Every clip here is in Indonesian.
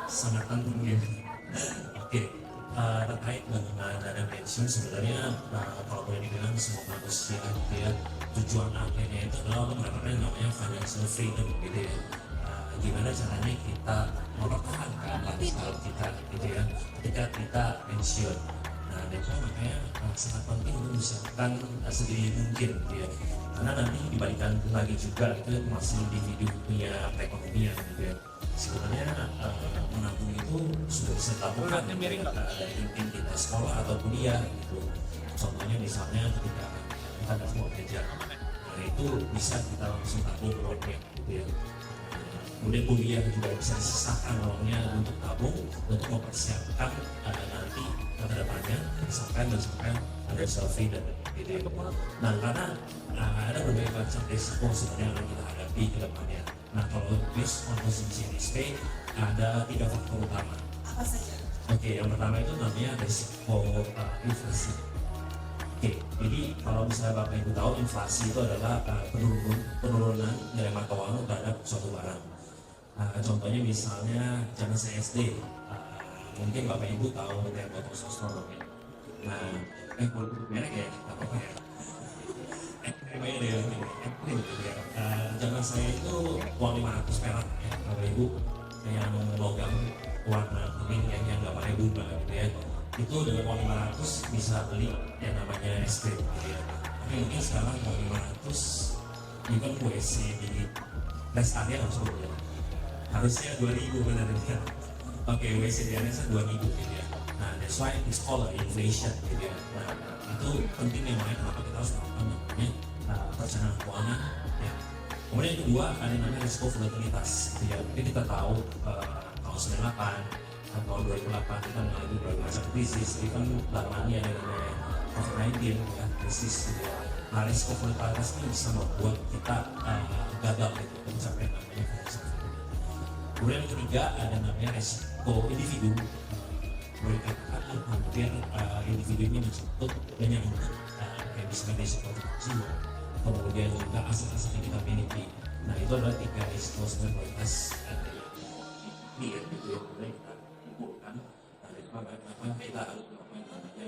sangat penting ya. Oke, terkait dengan dana pensiun sebenarnya kalau boleh dibilang semua manusia gitu ya, tujuan akhirnya itu adalah untuk mendapatkan yang namanya financial freedom gitu ya. Gimana caranya kita mempertahankan lifestyle kita gitu ya ketika kita pensiun. Nah, itu makanya sangat penting untuk disiapkan sedini mungkin gitu ya, karena nanti dibalikan lagi juga itu masih individu punya perekonomian gitu ya. Sebenarnya menabung itu sudah bisa dilakukan dari mungkin kita sekolah atau kuliah gitu. Contohnya misalnya ketika kita nggak mau belajar, nah itu bisa kita langsung tabung uangnya gitu ya. Kemudian kuliah juga bisa disisakan uangnya untuk tabung untuk mempersiapkan nanti ke depannya misalkan ada selfie dan gitu ya. Nah karena ada berbagai macam risiko sebenarnya yang kita hadapi ke depannya. Nah kalau based on konsumsi NSP ada 3 faktor utama. Apa saja? Oke, yang pertama itu namanya risiko inflasi. Oke, jadi kalau misalnya Bapak Ibu tahu inflasi itu adalah penurunan nilai mata uang terhadap suatu barang. Contohnya misalnya zaman saya SD, mungkin Bapak Ibu tahu yang botol sosro ya. Nah, merek ya, apa ya? Zaman saya itu uang 500 perak ya, Bapak Ibu yang logam warna kuning yang nggak pakai bunga gitu ya. Itu dengan uang 500 bisa beli yang namanya es krim gitu ya. Tapi mungkin sekarang uang 500 even WC di rest area harus ya. Harusnya 2000 benar-benar. Oke, WC di Indonesia 2000 gitu ya. Nah, that's why it's called inflation gitu ya. Nah, itu pentingnya makanya kenapa kita harus melakukan namanya perencanaan keuangan ya. Kemudian yang kedua ada yang namanya risiko volatilitas gitu ya. Jadi kita tahu tahun 98 atau 2008 kita mengalami berbagai macam krisis, even belakangan ini ada namanya COVID-19 ya, krisis gitu ya. Nah, risiko volatilitas ini bisa membuat kita gagal gitu mencapai namanya financial freedom. Kemudian yang ketiga ada namanya risiko individu. Boleh dikatakan hampir individu ini mencakup banyak kayak misalnya risiko jiwa, kemudian juga aset-aset yang kita miliki. Nah itu adalah 3 risiko prioritas ini ya gitu ya, mulai kita kumpulkan dari apa kita harus melakukan namanya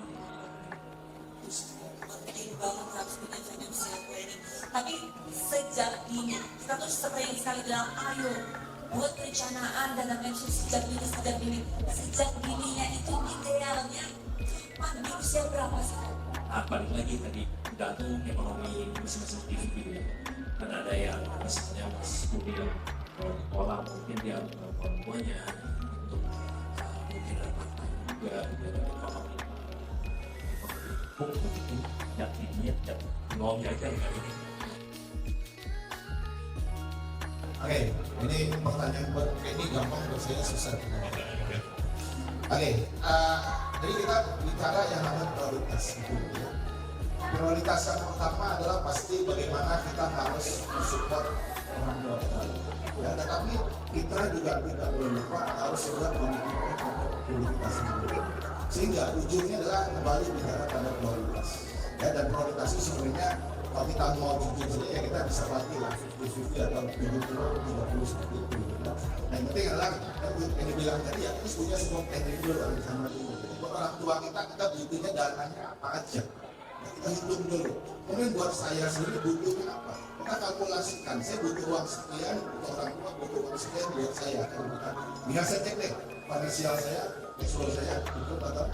penting banget harus punya financial planning. Tapi sejak dini kita tuh sering sekali bilang ayo buat perencanaan dana pensiun sejak dini. Sejak dininya itu idealnya di usia berapa sih? Balik lagi tadi tergantung ekonomi masing-masing individu ya. Kan ada yang misalnya masih kuliah kalau sekolah mungkin dia orang tuanya untuk mungkin ada part-time juga dia ada ekonomi begitu yang ini yang mau jajan kali ini. Oke, ini pertanyaan ini gampang buat saya susah. Oke, jadi kita bicara yang namanya prioritas itu. Ya. Prioritas yang pertama adalah pasti bagaimana kita harus mensupport orang tua kita. Ya, tetapi kita juga tidak boleh lupa harus juga memiliki prioritas sendiri. Sehingga ujungnya adalah kembali bicara pada prioritas. Ya, dan prioritas itu sebenarnya kalau kita mau jujur saja ya kita bisa latih lah 50-50 atau 70-30 seperti itu. Nah yang penting adalah yang dibilang tadi ya kita punya semua teknik dulu yang sama dulu. Buat orang tua kita butuhnya dananya apa aja. Nah, kita hitung dulu. Kemudian buat saya sendiri butuhnya apa? Kita kalkulasikan. Saya butuh uang sekian, butuh orang tua butuh uang sekian buat saya. Bisa saya cek deh finansial saya, ekspor saya cukup atau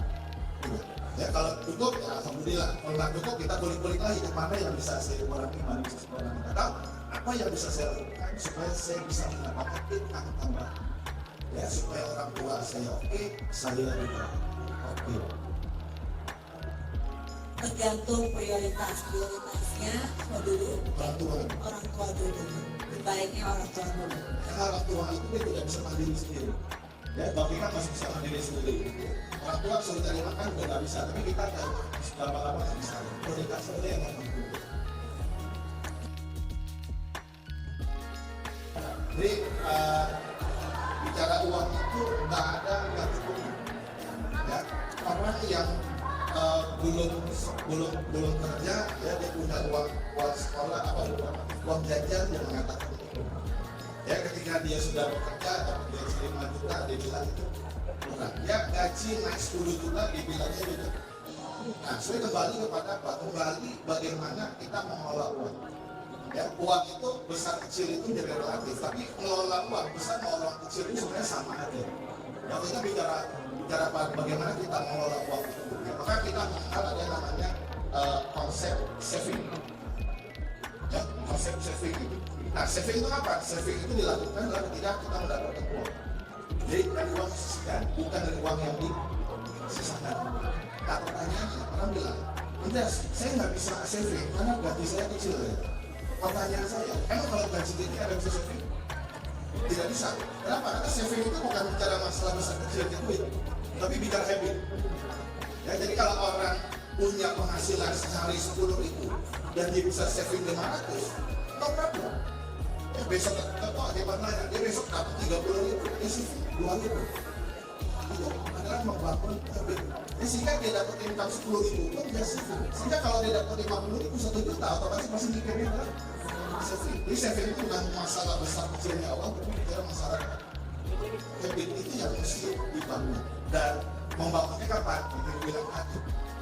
tidak. Ya kalau cukup ya alhamdulillah, kalau nggak cukup kita kulik-kulik lagi mana yang bisa saya kurangi, mana bisa saya kurangi. Atau apa yang bisa saya lakukan supaya saya bisa mendapatkan income tambahan. Ya supaya orang tua saya oke, saya juga oke. Tergantung prioritasnya dulu orang tua dulu. Baiknya orang tua dulu. Karena orang tua itu dia tidak bisa mandiri sendiri. Ya, kalau kita masih bisa mandiri sendiri. Orang tua suruh cari makan juga nggak bisa, tapi kita kan lama-lama bisa. Prioritas saja yang mampu. Jadi bicara uang itu nggak cukup. Ya, karena yang belum kerja ya dia punya uang sekolah apa uang jajan yang mengatakan itu. Ya ketika dia sudah bekerja dapat gaji 5 juta, dia bilang itu murah. Ya gaji naik 10 juta, dia bilangnya juga. Nah, saya kembali kepada apa? Kembali bagaimana kita mengelola uang. Ya, uang itu besar kecil itu jadi relatif, tapi mengelola uang besar mengelola uang kecil itu sebenarnya sama aja. Ya, kita bicara bagaimana kita mengelola uang itu. Ya, maka kita mengenal ada yang namanya konsep saving. Ya, konsep saving itu. Nah, saving itu apa? Saving itu dilakukan ketika kita mendapatkan uang. Jadi dari uang disisihkan, bukan dari uang yang disisakan. Nah, pertanyaannya, orang bilang, enggak, saya nggak bisa saving karena gaji saya kecil ya. Pertanyaan saya, emang kalau gaji gini ada bisa saving? Tidak bisa. Kenapa? Karena saving itu bukan bicara masalah besar kecilnya duit, tapi bicara habit. Ya, jadi kalau orang punya penghasilan sehari 10.000 dan dia bisa saving 500, no problem. Ya, besok contoh dia nanya, dia besok dapat 30.000, dia saving 2.000. Itu adalah membangun habit. Ya, sehingga dia dapat income 10.000 pun dia saving. Sehingga kalau dia dapat 50.000, 1 juta, otomatis masih mikirnya adalah saving. Jadi saving itu bukan masalah besar kecilnya awal, tapi bicara masalah habit itu yang mesti dibangun. Dan membangunnya kapan? Itu bilang tadi.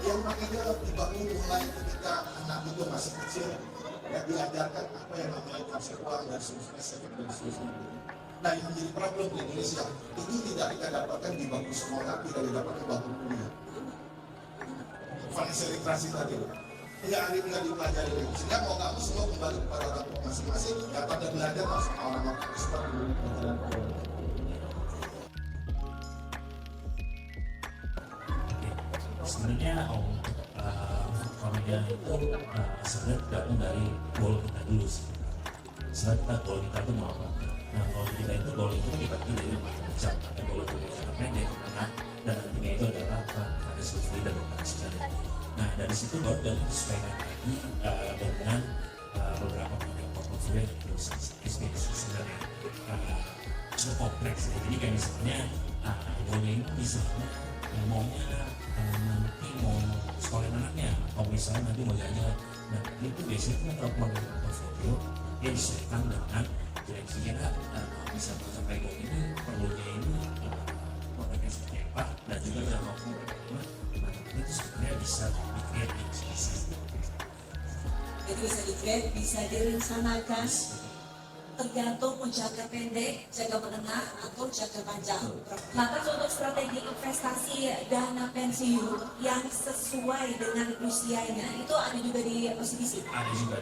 Yang makanya dibangun mulai ketika anak itu masih kecil, ya diajarkan apa yang namanya konsep uang dan seterusnya, saving dan seterusnya. Nah, yang menjadi problem di Indonesia itu tidak kita dapatkan di bangku sekolah, tidak didapatkan di bangku kuliah. Financial literasi tadi, tidak dipelajari lagi. Sehingga mau kamu semua kembali kepada orang tua masing-masing, ya pada belajar sama orang-orang expert dulu. Sebenarnya untuk familia itu sebenarnya tergantung dari goal kita dulu sih. Sebenarnya goal kita itu mau apa? Nah, goal itu dibagi dari macam-macam. Ada goal itu jangka pendek, menengah, dan nantinya itu adalah financial freedom dan sebagainya. Nah, dari situ baru dan disesuaikan lagi dengan beberapa model portfolio yang terus sebenarnya cukup kompleks. Jadi kayak misalnya goalnya ini misalnya maunya nanti mau sekolah anaknya, atau misalnya nanti mau jalan. Nah, itu biasanya kan kalau model portfolio dia disesuaikan dengan kira-kira bisa mencapai goal ini, perlunya ini produknya seperti apa, dan juga dalam waktu berapa. Itu sebenarnya bisa di-create di sisi. Jadi bisa di-create, bisa direncanakan, tergantung mau jangka pendek, jangka menengah, atau jangka panjang. Maka untuk strategi investasi dana pensiun yang sesuai dengan usianya itu ada juga di OCBC. Ada juga.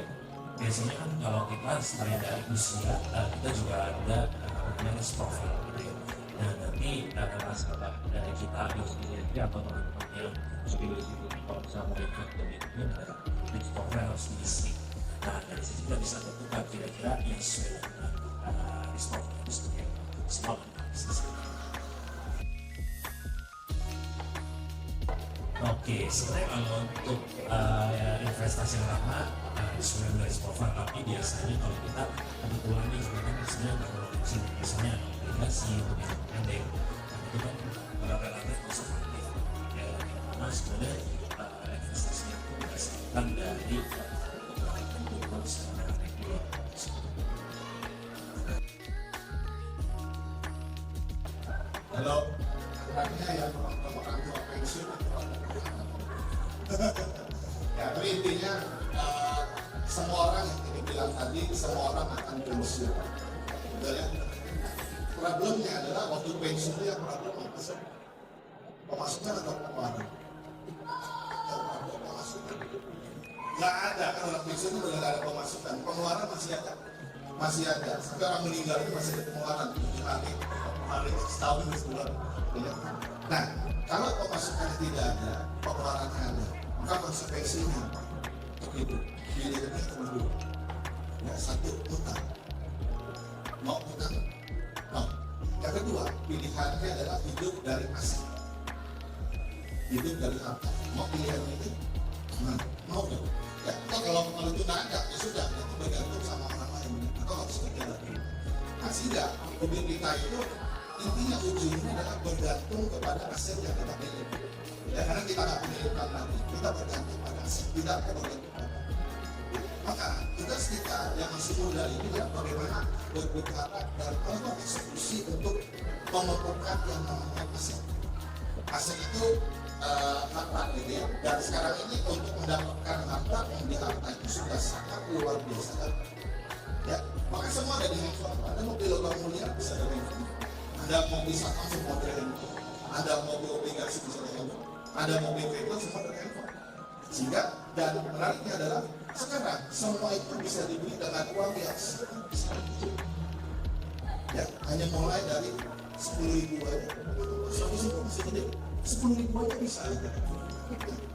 Biasanya kan kalau kita selain dari usia, kita juga ada namanya risk profile gitu ya. Nah, nanti nasabah dari kita sendiri atau teman-teman yang sudah kalau misalnya mau ikut dan ada risk profile harus diisi. Nah, dari situ kita bisa tentukan kira-kira yang sesuai dengan risk profile itu seperti apa. Semua bisnis. Oke, sebenarnya kalau untuk investasi yang lama sebenarnya dari profile, tapi biasanya kalau kita kebetulan nih sebenarnya kalau misalnya obligasi untuk yang pendek, itu kan relatif konservatif. Ya, karena sebenarnya investasinya itu berdasarkan dari kebutuhan secara reguler. Halo, artinya yang orang tua pensiun. Ya, tapi intinya semua orang yang tadi bilang tadi, semua orang akan pensiun. Betul ya? Problemnya adalah waktu pensiun itu yang problem apa sih? Pemasukan atau pengeluaran? Pemasukan. Nggak ada, kan orang pensiun itu nggak ada pemasukan. Pengeluaran masih ada. Masih ada. Sampai orang meninggal itu masih ada pengeluaran. 7 hari, setahun, sebulan. Ya. Nah, kalau pemasukan tidak ada, pengeluarannya ada, maka konsekuensinya untuk hidup pilihannya cuma 2. Ya, 1 utang, mau utang, mau. Yang kedua pilihannya adalah hidup dari aset, hidup dari harta. Mau pilihan itu mau dong. Ya, kalau itu tidak ada, ya sudah, itu bergantung sama orang lain atau harus kerja lagi. Nah, sehingga hidup kita itu intinya ujungnya adalah bergantung kepada aset yang kita miliki. Ya, karena kita nggak punya utang lagi, kita bergantung pada aset, tidak bergantung pada. Maka tugas kita yang masih muda ini ya bagaimana berbicara dan eksekusi untuk mengumpulkan yang namanya aset. Aset itu harta gitu ya. Dan sekarang ini untuk mendapatkan harta itu sudah sangat luar biasa. Ya, maka semua ada di handphone. Ada mobil logam mulia bisa dari handphone. Ada mobil saham semua dari handphone. Ada mobil obligasi bisa dari handphone. Ada mobil kredit semua dari handphone. Sehingga dan menariknya adalah sekarang semua itu bisa dibeli dengan uang yang sangat kecil. Ya, hanya mulai dari 10.000 aja. Sampai situ masih gede. 10.000 aja bisa.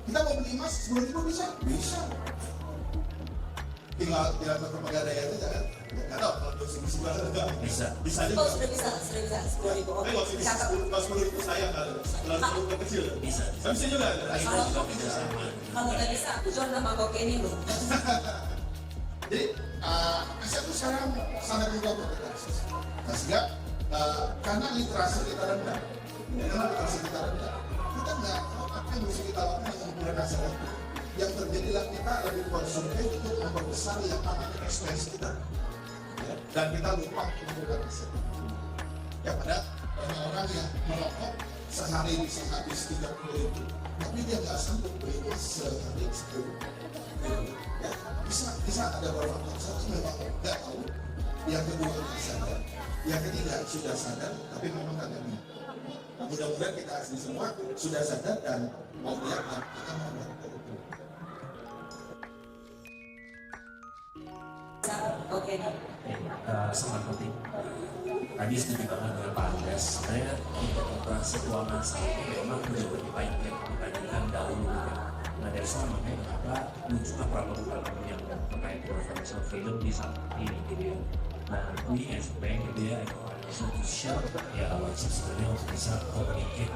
Kita mau beli emas 10.000 bisa? Bisa. Tinggal ke Pegadaian aja kan? Nggak tahu kalau 10.000 enggak. Bisa aja. Oh, sudah bisa 10.000. Tapi kalau bisa 10.000 sayang kalau 10.000 kecil. Bisa. Tapi bisa juga. Kalau nggak bisa, aku jual nama Kokeni loh. Jadi aset itu sekarang sangat mudah untuk kita akses. Nah, sehingga karena literasi kita rendah, kita nggak tahu apa yang bisa kita lakukan dengan menggunakan aset itu. Yang terjadilah kita lebih konsumtif untuk memperbesar yang namanya expense kita, ya, dan kita lupa menggunakan aset. Ya pada banyak orang yang merokok sehari bisa habis 30.000, tapi dia nggak sanggup beli emas sehari 10. Ya, bisa ada beberapa faktor. Satu memang nggak tahu, yang kedua tidak sadar, yang ketiga sudah sadar tapi memang tidak niat. Mudah-mudahan kita semua sudah sadar dan mau lihat dan kita mau melakukan itu. Oke. Sangat penting. Tadi setuju banget dengan Pak Andreas. Sebenarnya untuk operasi keuangan saat ini memang jauh lebih baik ya dibandingkan dahulu. Nah dari sana makanya kenapa muncullah peraturan yang terkait dengan financial freedom di saat ini gitu ya. Nah ini as a bank gitu ya, financial share ya wajib sebenarnya untuk bisa communicate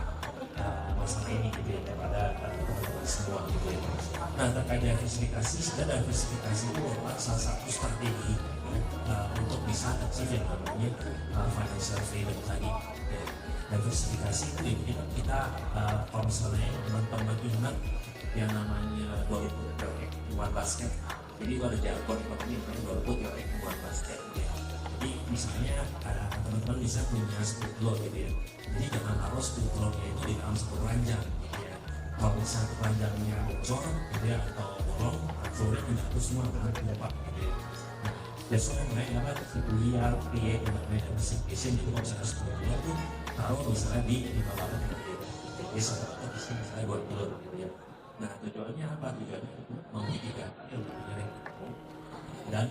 masalah ini gitu ya daripada teman-teman semua gitu ya. Nah terkait diversifikasi, sebenarnya diversifikasi itu merupakan salah satu strategi untuk bisa achieve yang namanya financial freedom tadi ya. Diversifikasi itu ya kita kalau misalnya teman-teman ingat yang namanya golput teori basket, jadi itu ada jargon ekonomi namanya golput teori basket ya. Jadi misalnya teman-teman bisa punya split loan gitu ya, jadi jangan harus split loannya itu di dalam satu keranjang gitu ya. Kalau misalnya keranjangnya bocor gitu ya atau bolong, akhirnya tidak terus semua akan terdapat gitu ya. Nah biasanya mereka dapat kuliah, create yang namanya diversification, jadi kalau misalnya 10 bulan tuh taruh misalnya di 5 bulan gitu ya. Jadi satu bisa misalnya 2 bulan gitu ya. Nah tujuannya apa? Tujuannya untuk memitigasi yang namanya risiko dan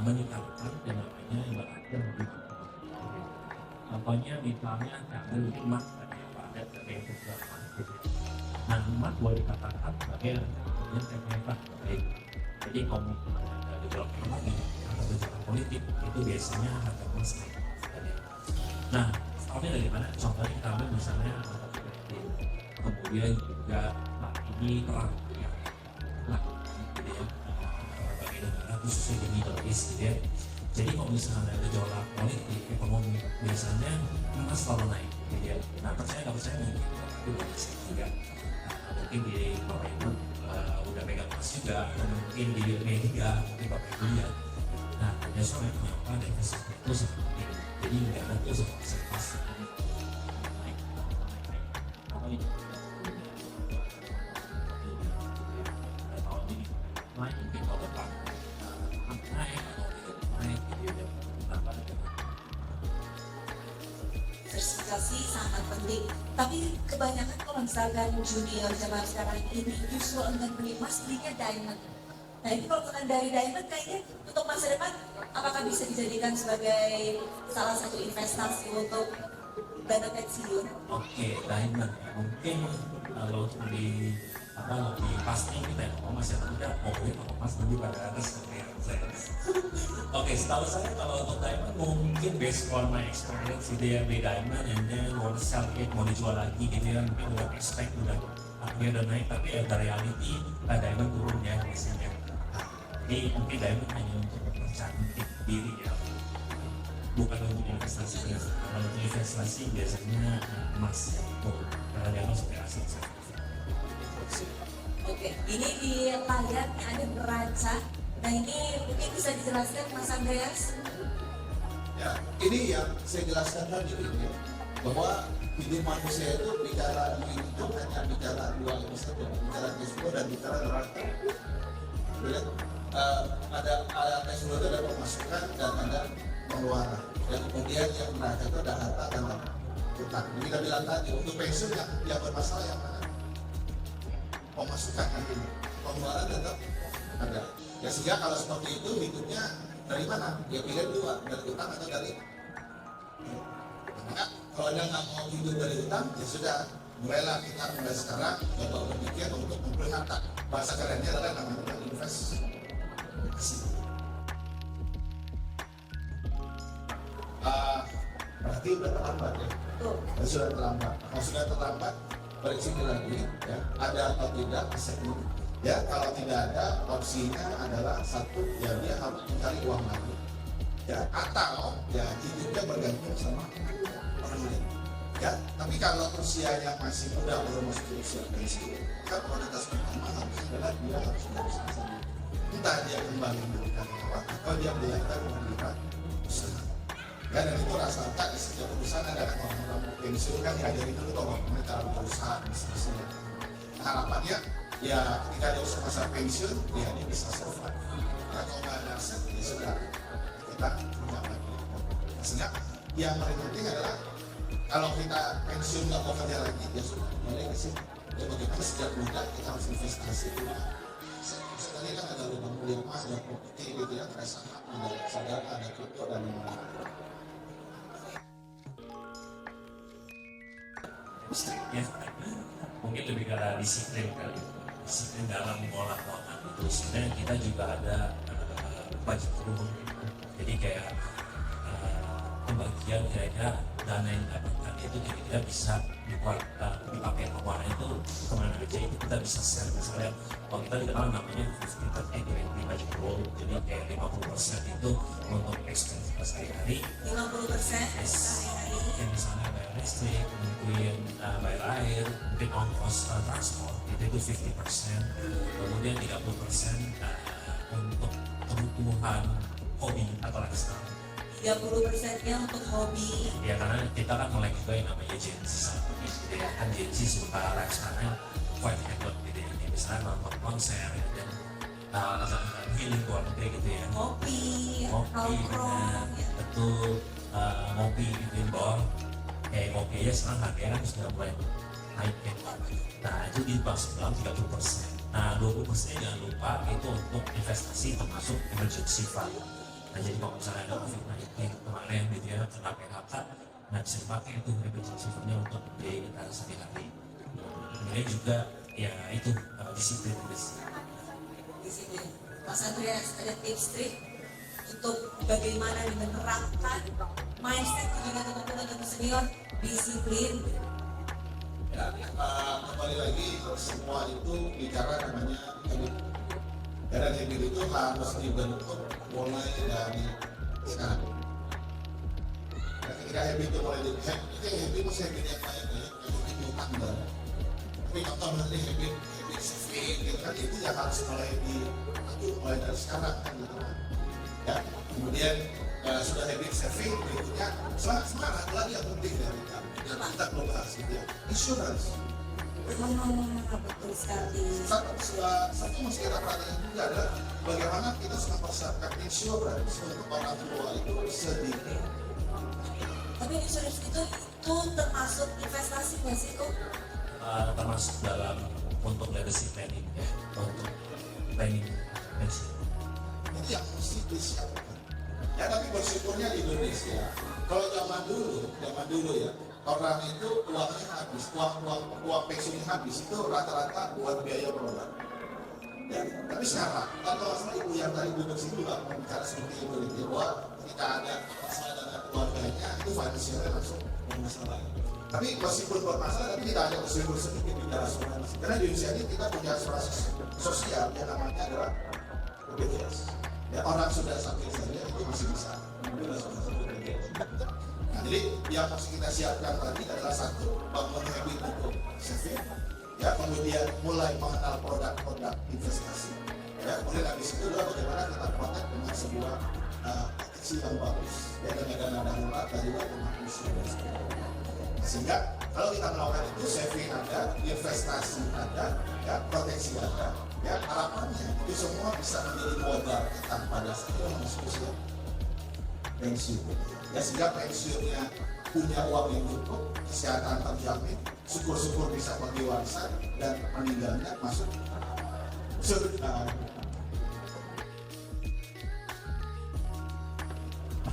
meningkatkan yang namanya ibaratnya lebih apanya misalnya jangan emas tadi apa ada sebagai beberapa nah emas boleh dikatakan sebagai yang terhebat baik. Jadi kalau ada gejolak ekonomi atau gejolak politik itu biasanya harga emas naik. Nah soalnya dari mana? Contohnya kita ambil misalnya kemudian juga ini perang ya, nah, gitu ya, berbagai negara khususnya di Middle East gitu ya. Jadi kalau misalnya ada gejolak politik, ekonomi, biasanya emas selalu naik gitu ya. Nah percaya nggak percaya mungkin itu bisa juga. Mungkin di Bapak Ibu udah pegang emas juga, atau mungkin di media di Bapak Ibu ya. Nah biasanya kenapa defisit itu seperti ini. Jadi negara itu seperti emas naik, apa ini? Naik mungkin kalau depan naik atau tidak naik gitu ya. Diversifikasi sangat penting. Tapi kebanyakan kalau misalkan junior zaman sekarang ini justru enggan beli emas, belinya diamond. Nah ini kalau bukan dari diamond kayaknya untuk masa depan apakah bisa dijadikan sebagai salah satu investasi untuk dana pensiun? Oke, diamond ya. Mungkin kalau untuk lebih pasti kita ya, masih muda mungkin emas lebih pada atas seperti yang saya. Oke, setahu saya kalau untuk diamond mungkin based on my experience gitu ya, beli diamond and then mau sell it, mau dijual lagi gitu ya, mungkin udah expect udah akhirnya udah naik, tapi ada reality diamond turun ya biasanya. Jadi mungkin diamond hanya untuk mempercantik diri ya, bukan untuk investasi. Kalau untuk investasi biasanya emas ya, karena diamond seperti aset. Oke, ini di layarnya ada neraca Nah ini mungkin bisa dijelaskan Mas Andreas? Ya, ini yang saya jelaskan tadi ya, bahwa hidup manusia itu bicara hidup hanya bicara dua itu saja, bicara Kristus dan bicara neraka. Lihat, ada Kristus itu ada pemasukan dan ada pengeluaran. Dan kemudian yang neraka itu ada harta dan utang. Jadi kita bilang tadi untuk pensiun yang bermasalah yang mana? Pemasukan nantinya, pengeluaran tetap ada. Ya sehingga kalau seperti itu hidupnya dari mana? Ya pilih dua, dari utang atau dari maka kalau dia nggak mau hidup dari utang, ya sudah mulai sekarang coba berpikir untuk membeli harta. Bahasa kerennya adalah namanya investasi. Berarti udah terlambat ya? Sudah terlambat. Kalau sudah terlambat, balik sini lagi ya. Ada atau tidak segmen. Ya, kalau tidak ada, opsinya adalah satu, ya dia harus mencari uang lagi. Ya, atau ya hidupnya bergantung sama orang lain. Ya, tapi kalau usianya masih muda, belum masuk usia pensiun, kan kualitas pertama adalah dia harus berusaha sendiri. Entah dia kembali memberikan uang atau dia belajar memberikan usaha. Ya, dan itu rasa-rasa di setiap perusahaan ada orang-orang pensiun kan diajari dulu bahwa mereka harus berusaha misalnya. Harapannya ya ketika dia usia masa pensiun, ya dia bisa survive. Nah, kalau nggak ada aset, ya sudah kita punya lagi. Sehingga yang paling penting adalah kalau kita pensiun nggak mau kerja lagi, ya sudah mulai ke sini. Ya bagaimana sejak muda kita harus investasi dulu. Tadi kan ada lubang emas, ada properti, gitu ya, ada saham, ada reksadana, ada kripto dan lain-lain. Ya, mungkin lebih karena disiplin kali, disiplin dalam mengolah keuangan itu. Sebenarnya kita juga ada budget room, jadi kayak pembagian kira-kira dana yang didapatkan itu kira-kira bisa dipakai keuangan itu kemana aja, itu kita bisa share. Misalnya kalau kita dikenal namanya 50/20 budget room, jadi kayak 50% itu untuk expense sehari-hari, 50% yes. sehari-hari. Mungkin misalnya bayar listrik, mungkin bayar air, mungkin ongkos transport itu 50%, kemudian 30% untuk kebutuhan hobi atau lifestyle. 30%-nya untuk hobi. Ya karena kita kan mulai juga yang namanya Gen Z saat ini, gitu ya kan Gen Z suka lifestyle-nya quite hebat gitu ya, misalnya nonton konser ya, dan healing keluar negeri gitu ya, Ngopi, ngopi, nongkrong, ya. betul, ngopi gitu ya, bawah kayak ngopi aja sekarang harganya kan sudah mulai naik ya. Nah itu dimasuk dalam 30%. Nah 20% jangan lupa itu untuk investasi termasuk emergency fund. Nah jadi kalau misalnya ada COVID-19 kemarin gitu ya, kena PHK, nah bisa dipakai itu emergency fundnya untuk biaya kita sehari-hari. Kemudian juga ya itu disiplin. Disiplin. Mas Andreas, ada tips-trik untuk bagaimana menerapkan mindset juga teman-teman senior disiplin. Ya, kembali lagi semua itu bicara namanya habit. Dan habit itu harus dibentuk mulai dari sekarang. Dan ketika habit itu mulai dibentuk, itu habit masih habit yang lain ya, habit utang dan. Tapi contoh nanti habit saving gitu kan, itu ya harus mulai dari sekarang kan gitu kan. Ya, kemudian sudah habit saving berikutnya semangat lagi yang penting dari kita belum bahas gitu ya, insurance. Betul sekali. Satu mesti kita perhatikan juga adalah bagaimana kita sudah persiapkan insurance untuk orang tua itu sedikit. Tapi insurance itu termasuk investasi nggak sih kok? Termasuk dalam untuk legacy planning ya, untuk planning pensiun. Itu yang mesti disiapkan. Ya tapi bersyukurnya di Indonesia, kalau zaman dulu ya, orang itu uangnya habis, uang pensiunnya habis itu rata-rata buat biaya berobat. Ya, tapi sekarang, kalau masalah ibu yang tadi duduk sini juga bicara seperti itu, gitu, bahwa ketika ada masalah dengan keluarganya, itu finansialnya langsung bermasalah. Tapi meskipun bermasalah, tapi tidak ada usul sedikit bicara asuransi. Karena di Indonesia ini kita punya asuransi sosial yang namanya adalah BPJS. Ya, orang sudah sakit saja itu masih bisa mengambil asuransi BPJS. Nah, jadi yang harus kita siapkan tadi adalah satu, bangun habit untuk saving, ya, kemudian mulai mengenal produk-produk investasi, ya, kemudian habis itu adalah bagaimana kita kedua kecil yang bagus, dana darurat dari rumah usia dan sebagainya. Sehingga kalau kita melakukan itu, saving ada, investasi ada, ya, proteksi ada, ya, harapannya itu semua bisa menjadi modal kita pada saat kita masuk usia pensiun. Ya, sehingga pensiunnya punya uang yang cukup, kesehatan terjamin, syukur-syukur bisa bagi warisan, dan meninggalnya masuk surga.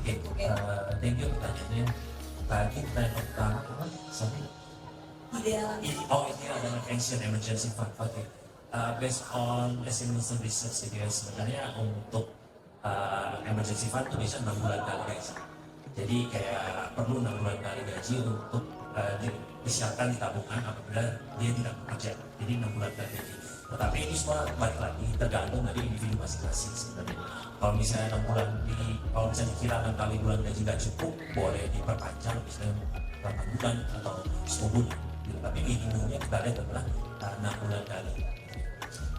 Oke, thank you pertanyaannya. Tadi pertanyaan pertama apa? Sorry. Ideal. Ini adalah pension emergency fund. Oke. Based on estimation research, jadi sebenarnya untuk emergency fund itu bisa 6 bulan kali gaji. Jadi kayak perlu 6 bulan kali gaji untuk disiapkan di tabungan apabila dia tidak bekerja. Jadi 6 bulan kali gaji. Tetapi ini semua balik lagi tergantung dari individu masing-masing sebenarnya. Kalau misalnya 6 bulan kalau misalnya dikira 6 kali bulan gaji nggak cukup, boleh diperpanjang misalnya 8 bulan atau 10 bulan. Gitu. Tapi minimumnya kita lihat adalah 6 bulan kali.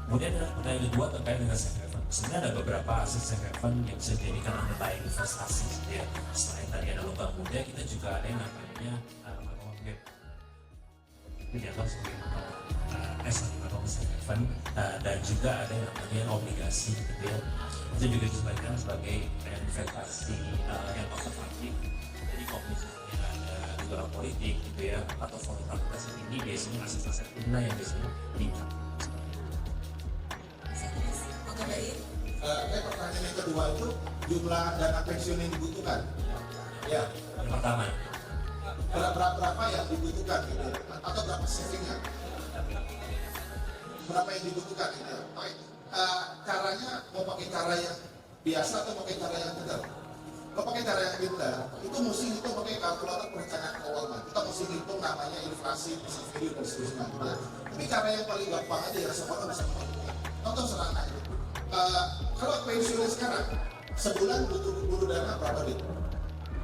Kemudian pertanyaan kedua terkait dengan safe haven. Sebenarnya ada beberapa aset safe haven yang bisa dijadikan underlying investasi. Gitu ya. Selain tadi ada logam muda, kita juga ada yang namanya dan juga ada yang namanya obligasi gitu ya. Itu juga disebutkan sebagai investasi yang konservatif. Jadi kalau misalnya ada gejolak politik gitu ya atau volatilitas yang tinggi, biasanya aset-aset tunai yang biasanya tinggi. Oke, baik. Pertanyaan yang kedua itu jumlah dana pensiun yang dibutuhkan. Ya, Yang pertama, berapa yang dibutuhkan gitu, atau berapa savingnya? Berapa yang dibutuhkan gitu. Oke. Caranya mau pakai cara yang biasa atau pakai cara yang benar? Kalau pakai cara yang benar, itu mesti hitung pakai kalkulator perencanaan keuangan. Kita mesti hitung namanya inflasi, value dan seterusnya. Tapi cara yang paling gampang aja ya, semua orang bisa melakukan. Contoh sederhana. Kalau pensiun sekarang sebulan butuh dana berapa duit?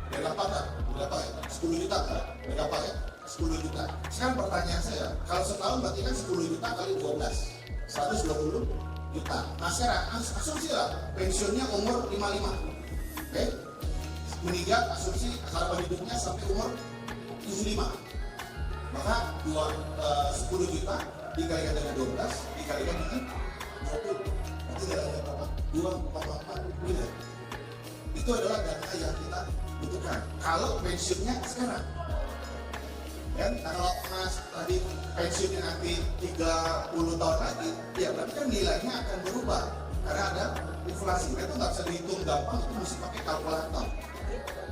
Berapa tak? Berapa ya? 10 juta kan? Berapa ya? 10 juta. Sekarang pertanyaan saya, kalau setahun berarti kan 10 juta kali 12, 120 juta. Nah sekarang asumsi lah pensiunnya umur 55, oke? Meninggal asumsi harapan hidupnya sampai umur 75. Maka 10 juta dikalikan dengan 12 dikalikan dengan 20. Berarti ada berapa? 2,4 miliar. Itu adalah dana yang kita butuhkan. Kalau pensiunnya sekarang, kan? Nah, kalau Mas tadi pensiunnya nanti 30 tahun lagi, ya berarti kan nilainya akan berubah karena ada inflasi. Itu nggak bisa dihitung gampang, itu mesti pakai kalkulator.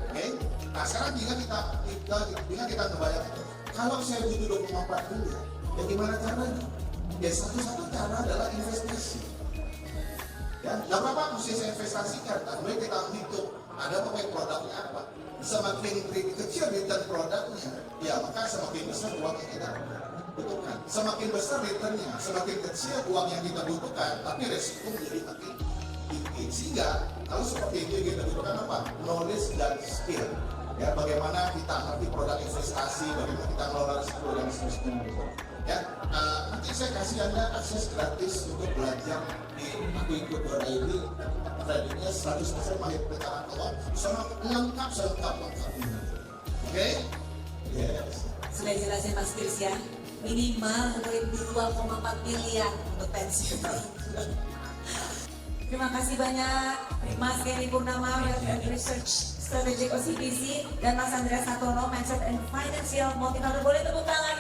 Oke? Nah sekarang jika kita ngebayang itu, kalau saya butuh 24 miliar, ya gimana caranya? Ya satu-satu cara adalah investasi. Ya, nggak apa-apa mesti saya investasikan, tapi kita hitung ada pakai produknya apa. Semakin kecil return produknya, ya maka semakin besar uang yang kita butuhkan. Semakin besar returnnya, semakin kecil uang yang kita butuhkan, tapi resiko menjadi makin tinggi. Sehingga kalau seperti itu kita butuhkan apa? Knowledge dan skill. Ya, bagaimana kita ngerti produk investasi, bagaimana kita ngelola risiko dan seterusnya. Ya, nanti saya kasih Anda akses gratis untuk belajar di Aku Ikut Ini. Tradingnya 100% mahir perencanaan keuangan, sama lengkap selengkapnya. Oke? Yes. Sudah jelasin Mas Chris ya, minimal 2,4 miliar untuk pensiun. Terima kasih banyak Mas Kenny Purnama, Health Research Strategic OCBC, dan Mas Andreas Satono, Mindset and Financial Motivator. Boleh tepuk tangan